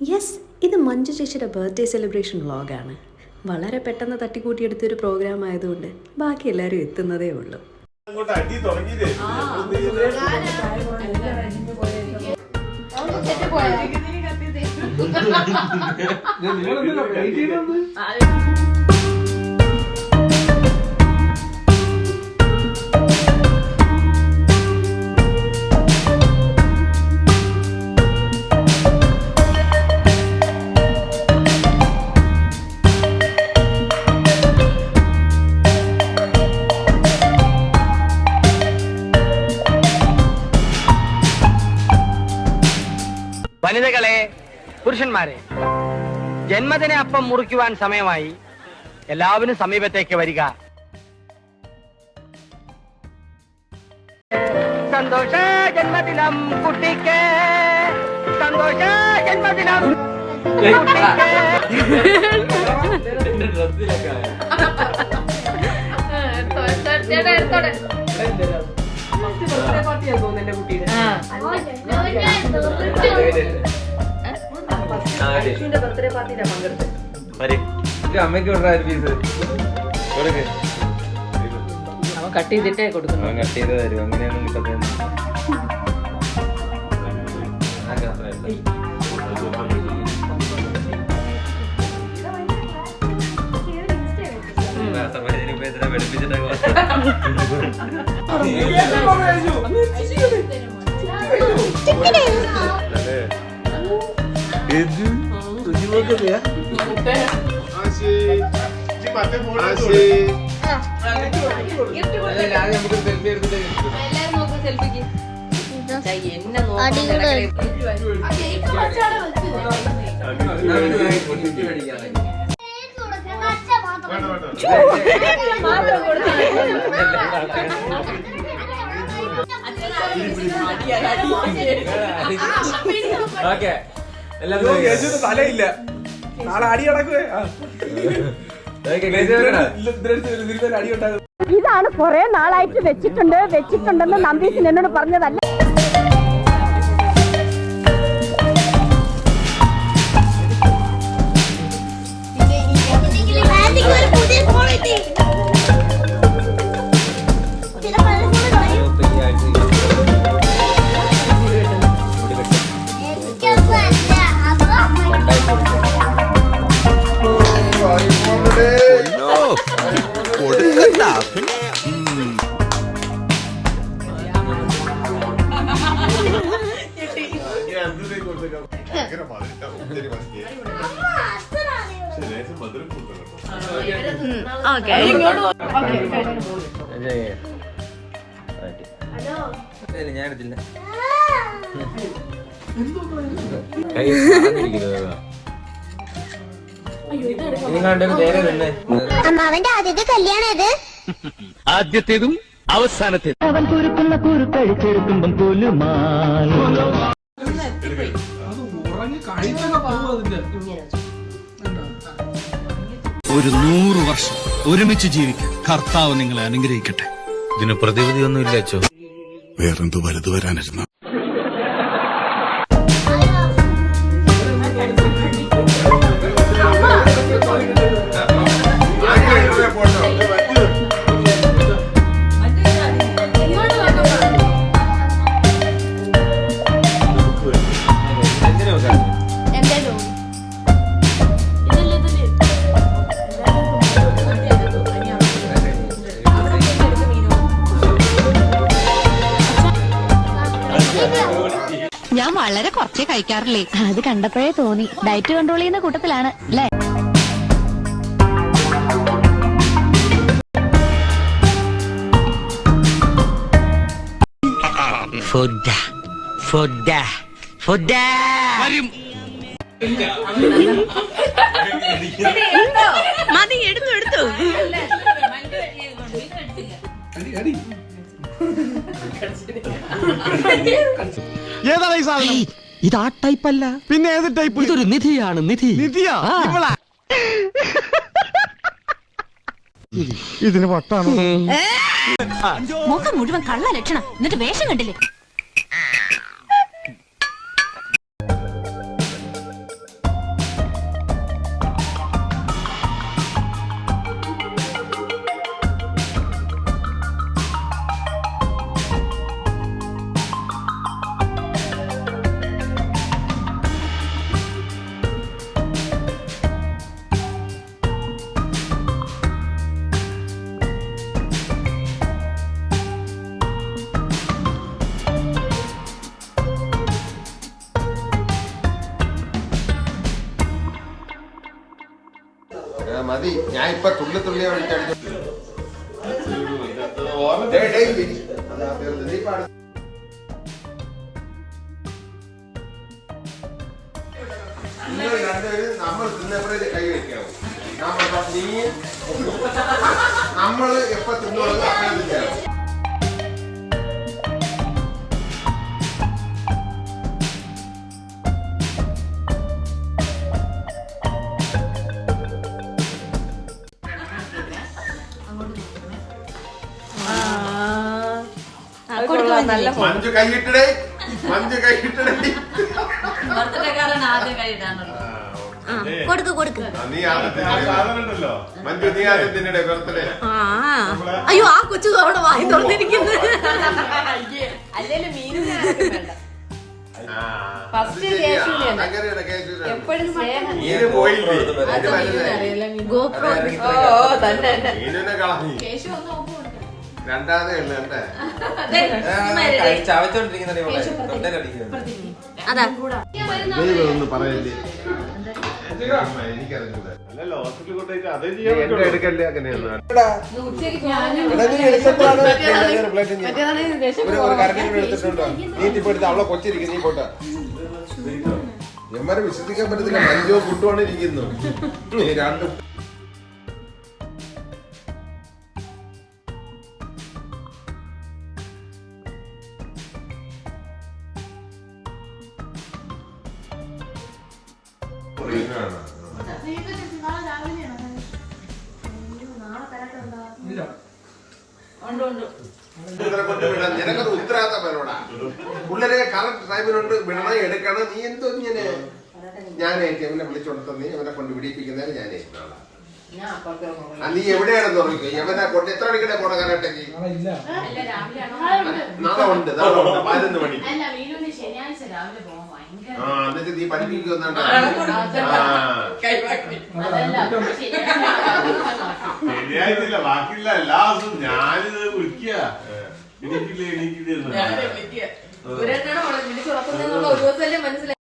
Yes, ഇത് മഞ്ജു ചേച്ചിയുടെ birthday celebration വ്ളോഗാണ്. വളരെ പെട്ടെന്ന് തട്ടിക്കൂട്ടിയെടുത്തൊരു പ്രോഗ്രാം ആയതുകൊണ്ട് ബാക്കി എല്ലാവരും എത്തുന്നതേ ഉള്ളൂ. വനിതകളെ, പുരുഷന്മാരെ, ജന്മദിന അപ്പം മുറിക്കുവാൻ സമയമായി. എല്ലാവരും സമീപത്തേക്ക് വരിക. സന്തോഷ ജന്മദിനം കുട്ടിക്ക്, സന്തോഷ ജന്മദിനം അമ്മയ്ക്ക് കട്ട് ചെയ്തിട്ടേ കൊടുക്കുന്നു. കട്ട് ചെയ്ത് തരും. അങ്ങനെയൊന്നും കിട്ടത്തേ. തലയില്ല, നാളെ അടി അടക്കുവേ. ഇതാണ് കുറെ നാളായിട്ട് വെച്ചിട്ടുണ്ടെന്ന് നമ്പീശൻ എന്നോട് പറഞ്ഞതല്ല. ഞാനെത്തില്ല. അമ്മാവന്റെ ആദ്യത്തെ കല്യാണം ഇത്. ആദ്യത്തേതും അവസാനത്തേതും. അവൻ കുരുക്കുന്ന കുരുക്കഴിച്ചെടുക്കുമ്പം പോലുമാൽ ഒരു 100 വർഷം ഒരുമിച്ച് ജീവിക്കാൻ കർത്താവ് നിങ്ങളെ അനുഗ്രഹിക്കട്ടെ. ഇതിന് പ്രതിവിധിയൊന്നും ഇല്ല അച്ചോ. വേറെന്ത് വലുത് വരാനിരുന്ന ഞാൻ വളരെ കുറച്ചേ കഴിക്കാറില്ലേ. അത് കണ്ടപ്പോഴേ തോന്നി. ഡയറ്റ് കൺട്രോൾ ചെയ്യുന്ന കൂട്ടത്തിലാണ് അല്ലേ? മതി, എടുത്തു. ഏതാണ് ഈ സാധനം? ഇത് ആ ടൈപ്പ് അല്ല. പിന്നെ ഏത് ടൈപ്പ്? ഇതൊരു നിധിയാണ്. നിധിയാ? ഇതിന് വട്ടാണ്. മുഖം മുഴുവൻ കള്ള ലക്ഷണം. എന്നിട്ട് വേഷം കണ്ടില്ലേ? മതി ഞാൻ ഇപ്പൊ തുള്ളി തുള്ളിയെ വിളിച്ചടിച്ചു നമ്മൾ തിന്നപ്പോഴേ കൈ വെക്കാവും നമ്മള് എപ്പോ തിന്നോളൂ അപ്പഴേ തിന്നാവും. മഞ്ജു കൈയിട്ടടേ മഞ്ജു കൈയിട്ടടേ കൊടുക്ക് കൊടുക്ക്. നീ ആദ്യത്തിനല്ലോ മഞ്ജു നീ ആദ്യത്തിനെ ബർത്ത്ഡേ അയ്യോ ആ കൊച്ചു അവിടെ വായി തുറന്നിരിക്കുന്നു. രണ്ടാമതേ ഉള്ളു കണ്ടേ അതാ ഒന്ന് പറയല്ലേ എനിക്കറിഞ്ഞൂടെ എന്റെ എടുക്കല്ലേ അങ്ങനെയൊന്നും എടുത്തിട്ടുണ്ടോ നീ ഇപ്പൊ എടുത്ത് അവളെ കൊച്ചിരിക്കും നീ പോട്ടെ എമ്മാരെ വിശ്വസിക്കാൻ പറ്റത്തില്ല മഞ്ജോ കുട്ടുവാണ് ഇരിക്കുന്നു രണ്ടും നിനക്കത് ഉത്തരവാദിത്തമല്ലോടാ പിള്ളേരെ കറക്റ്റ് ടൈമിനുണ്ട് വിടണം എടുക്കണം നീ എന്തോ ഇങ്ങനെ ഞാനേറ്റ് അവനെ വിളിച്ചോണ്ട് നീ അവനെ കൊണ്ട് വിടിപ്പിക്കുന്നതിന് ഞാനേറ്റാളാ നീ എവിടെയാണെന്ന് ഉറങ്ങിക്കോ എവനെ കൊണ്ട് എത്ര മണിക്കടെ പോണ കാലഘട്ടേക്ക് നാളെ ഉണ്ട് 11 മണി ആ എന്നിട്ട് നീ പഠിപ്പിക്കുന്നുണ്ടോ ശരിയായിട്ടില്ല ബാക്കിയില്ല എല്ലാ ദിവസവും ഞാനിത് വിളിക്കുക എണീക്കില്ല ഒരു ദിവസമല്ലേ മനസ്സിലായി.